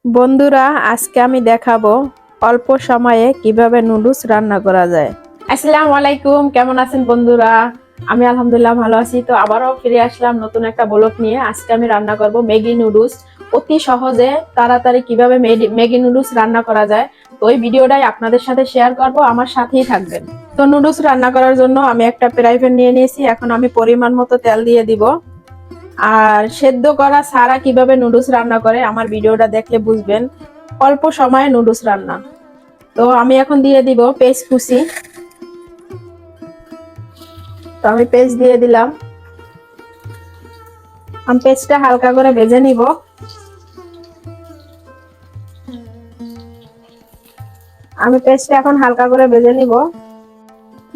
বন্ধুরা, আজকে আমি দেখাবো অল্প সময়ে কিভাবে নুডলস রান্না করা যায়। আসসালামু আলাইকুম, কেমন আছেন বন্ধুরা? আমি আলহামদুলিল্লাহ ভালো আছি। তো আবারও ফিরে আসলাম নতুন একটা ব্লগ নিয়ে। আজকে আমি রান্না করব ম্যাগি নুডলস। অতি সহজে তাড়াতাড়ি কিভাবে ম্যাগি নুডলস রান্না করা যায়, তো ওই ভিডিওটাই আপনাদের সাথে শেয়ার করব, আমার সাথেই থাকবেন। তো নুডলস রান্না করার জন্য আমি একটা ফ্রাই প্যান নিয়ে নিয়েছি। এখন আমি পরিমাণ মতো তেল দিয়ে দিব। আর সেদ্ধ করা ছাড়া কিভাবে নুডলস রান্না করে আমার ভিডিওটা দেখলে বুঝবেন অল্প সময়ে নুডলস রান্না। তো আমি এখন দিয়ে দিব পেঁয়াজ কুচি। তো আমি পেঁয়াজ দিয়ে দিলাম। আমি পেঁয়াজটা হালকা করে ভেজে নিব। আমি পেঁয়াজটা এখন হালকা করে ভেজে নিব।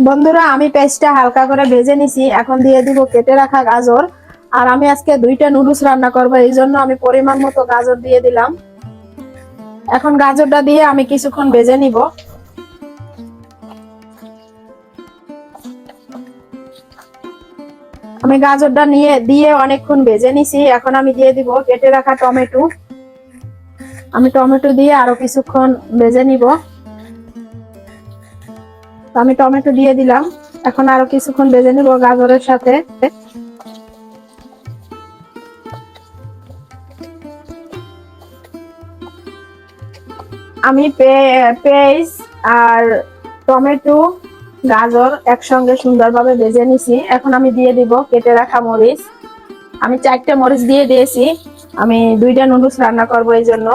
বন্ধুরা, আমি পেঁয়াজটা হালকা করে ভেজে নিছি। এখন দিয়ে দিব কেটে রাখা গাজর। আর আমি আজকে দুইটা নুডলস রান্না করব, এই জন্য আমি পরিমাণ মতো গাজর দিয়ে দিলাম। এখন গাজরটা দিয়ে আমি কিছুক্ষণ ভেজে নিব। আমি গাজরটা দিয়ে অনেকক্ষণ ভেজে নিছি। এখন আমি দিয়ে দিব কেটে রাখা টমেটো। আমি টমেটো দিয়ে আরো কিছুক্ষণ ভেজে নিব। আমি টমেটো দিয়ে দিলাম। এখন আরো কিছুক্ষণ ভেজে নিব গাজরের সাথে। আমি পেঁয়াজ আর টমেটো গাজর একসঙ্গে সুন্দরভাবে ভেজে নিছি। এখন আমি দিয়ে দিব কেটে রাখা মরিচ। আমি 4টে মরিচ দিয়ে দিয়েছি। আমি দুইটা নুডলস রান্না করব এই জন্য।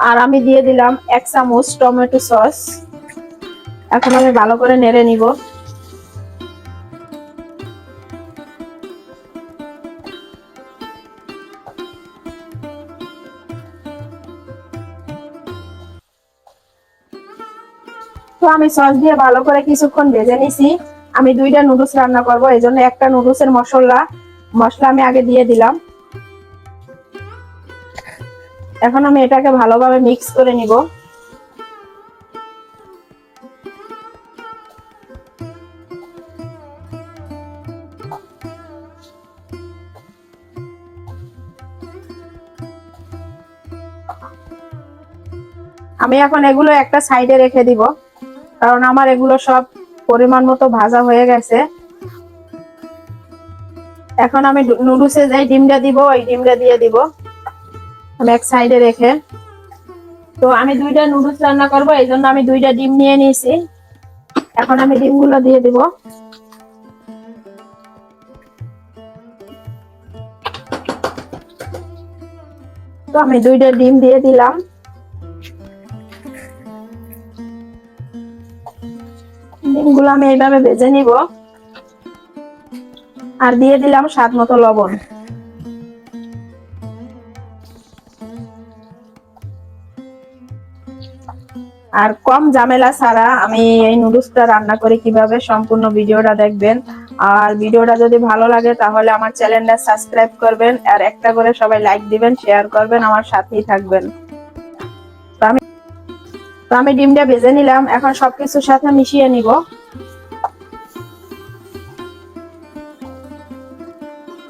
আর আমি দিয়ে দিলাম 1 চামচ টমেটো সস। এখন আমি ভালো করে নেড়ে নিব। তো আমি সস দিয়ে ভালো করে কিছুক্ষণ ভেজে নিছি। আমি দুইটা নুডলস রান্না করব, এই জন্য একটা নুডলসের মশলা আমি আগে দিয়ে দিলাম। এখন আমি এটাকে ভালোভাবে মিক্স করে নিব। আমি এখন এগুলো একটা সাইডে রেখে দিব, কারণ আমার এগুলো সব পরিমাণ মতো ভাজা হয়ে গেছে। এখন আমি নুডলসে যে ডিমটা দিব, ওই ডিমটা দিয়ে দিব আমি এক সাইডে রেখে। তো আমি দুইটা নুডলস রান্না করব, এই জন্য আমি দুইটা ডিম নিয়ে নিয়েছি। এখন আমি ডিমগুলো দিয়ে দিব। তো আমি দুইটা ডিম দিয়ে দিলাম। ডিমগুলো আমি এইভাবে ভেজে নিব। আর দিয়ে দিলাম স্বাদ মতো লবণ। আর কম ঝামেলা ছাড়া আমি এই নুডলসটা রান্না করি কিভাবে, সম্পূর্ণ ভিডিওটা দেখবেন। আর ভিডিওটা যদি ভালো লাগে তাহলে আমার চ্যানেলটা সাবস্ক্রাইব করবেন, আর একটা করে সবাই লাইক দিবেন, শেয়ার করবেন, আমার সাথেই থাকবেন। তো আমি ডিমটা ভেজে নিলাম। এখন সবকিছুর সাথে মিশিয়ে নিব।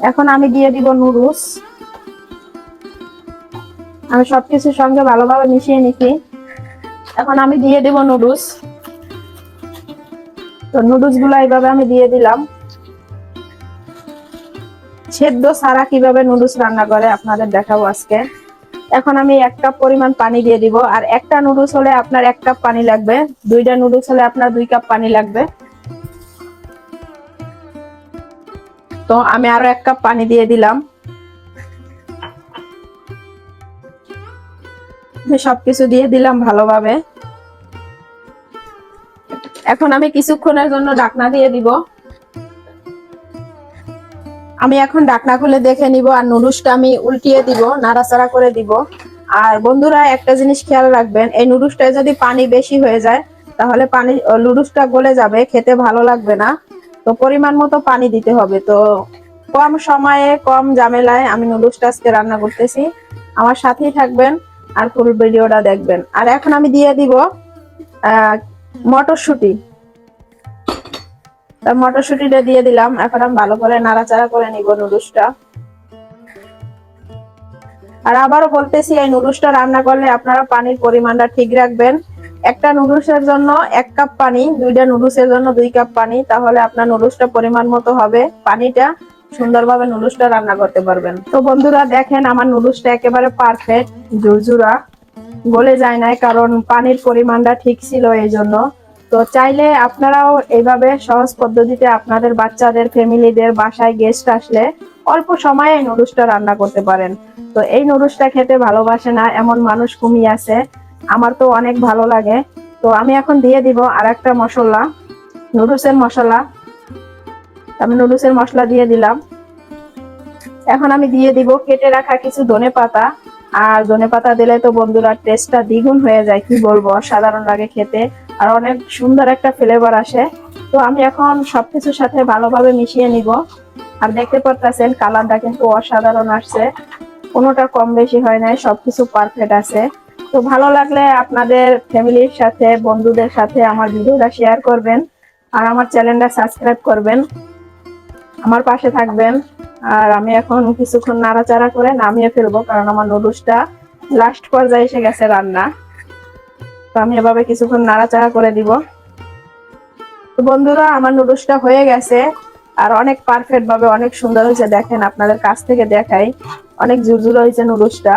এখন আমি দিয়ে দিব নুডলস। আমি সবকিছুর সঙ্গে ভালোভাবে মিশিয়ে নিছি। এখন আমি দিয়ে দিব নুডলস। তো নুডলস গুলো এইভাবে আমি দিয়ে দিলাম। সেদ্ধ ছাড়া কিভাবে নুডলস রান্না করে আপনাদের দেখাবো আজকে। এখন আমি 1 কাপ পরিমাণ পানি দিয়ে দিব। আর একটা নুডলস হলে আপনার 1 কাপ পানি লাগবে, দুইটা নুডলস হলে আপনার 2 কাপ পানি লাগবে। তো আমি আরো 1 কাপ পানি দিয়ে দিলাম। সবকিছু দিয়ে দিলাম ভালোভাবে। এখন আমি কিছুক্ষণের জন্য ঢাকনা দিয়ে দিব। আমি এখন ঢাকনা খুলে দেখে নিব, আর নুডলসটা আমি উল্টিয়ে দিব, নাড়াচাড়া করে দিব। আর বন্ধুরা, একটা জিনিস খেয়াল রাখবেন, এই নুডলসটায় যদি পানি বেশি হয়ে যায় তাহলে নুডলসটা গলে যাবে, খেতে ভালো লাগবে না। তো পরিমাণ মতো পানি দিতে হবে। তো কম সময়ে কম ঝামেলায় আমি নুডলসটা আজকে রান্না করতেছি, আমার সাথেই থাকবেন আর ফুল ভিডিওটা দেখবেন। আর এখন আমি দিয়ে দিব মটরশুঁটি। মটরশুঁটিটা দিয়ে দিলাম। এখন আমি ভালো করে নাড়াচাড়া করে নিব নুডলসটা। আর আবারও বলতেছি, এই নুডলসটা রান্না করলে আপনারা পানির পরিমাণটা ঠিক রাখবেন। একটা নুডলসের জন্য 1 কাপ পানি, 2টা নুডলসের জন্য 2 কাপ পানি, তাহলে আপনার নুডলসটা পরিমাণ মতো হবে। পানিটা সুন্দরভাবে নুডলসটা রান্না করতে পারবেন। তো বন্ধুরা দেখেন, আমার নুডলসটা একেবারে পারফেক্ট, ঝুরঝুরা, গলে যায় না, কারণ পানির পরিমাণটা ঠিক ছিল এই জন্য। তো চাইলে আপনারাও এইভাবে সহজ পদ্ধতিতে আপনাদের বাচ্চাদের, ফ্যামিলিদের বাসায় গেস্ট আসলে অল্প সময়ে এই নুডলসটা রান্না করতে পারেন। তো এই নুডলসটা খেতে ভালোবাসে না এমন মানুষ কমই আছে, আমার তো অনেক ভালো লাগে। তো আমি এখন দিয়ে দিব আর একটা মশলা, নুডলসের মশলা। আমি নুডলসের মশলা দিয়ে দিলাম। এখন আমি দিয়ে দিব কেটে রাখা কিছু ধনেপাতা। আর ধনেপাতা দিলে তো বন্ধুরা টেস্টটা দ্বিগুণ হয়ে যায়, কি বলবো, অসাধারণ লাগে খেতে, আর অনেক সুন্দর একটা ফ্লেভার আসে। তো আমি এখন সবকিছুর সাথে ভালোভাবে মিশিয়ে নিব। আর দেখতে পাচ্ছেন কালারটা কিন্তু অসাধারণ আসছে, কোনোটা কম বেশি হয় নাই, সবকিছু পারফেক্ট আছে। তো ভালো লাগলে আপনাদের ফ্যামিলির সাথে, বন্ধুদের সাথে আমার ভিডিওটা শেয়ার করবেন, আর আমার চ্যানেলটা সাবস্ক্রাইব করবেন, আমার পাশে থাকবেন। আর আমি এখন কিছুক্ষণ নাড়াচাড়া করে নামিয়ে ফেলবো, কারণ আমার নুডলসটা লাস্ট পর্যায়ে এসে গেছে রান্না। তো আমি এভাবে কিছুক্ষণ নাড়াচাড়া করে দিব। তো বন্ধুরা আমার নুডলসটা হয়ে গেছে, আর অনেক পারফেক্ট ভাবে অনেক সুন্দর হয়েছে। দেখেন, আপনাদের কাছ থেকে দেখাই, অনেক ঝুরঝুরে হয়েছে নুডলসটা।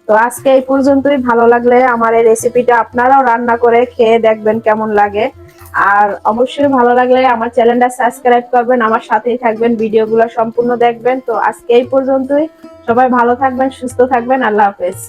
তো আজকে এই পর্যন্তই। ভালো লাগলে আমার এই রেসিপিটা আপনারাও রান্না করে খেয়ে দেখবেন কেমন লাগে। আর অবশ্যই ভালো লাগলে আমার চ্যানেলটা সাবস্ক্রাইব করবেন, আমার সাথেই থাকবেন, ভিডিওগুলো সম্পূর্ণ দেখবেন। তো আজকে এই পর্যন্তই। সবাই ভালো থাকবেন, সুস্থ থাকবেন। আল্লাহ হাফেজ।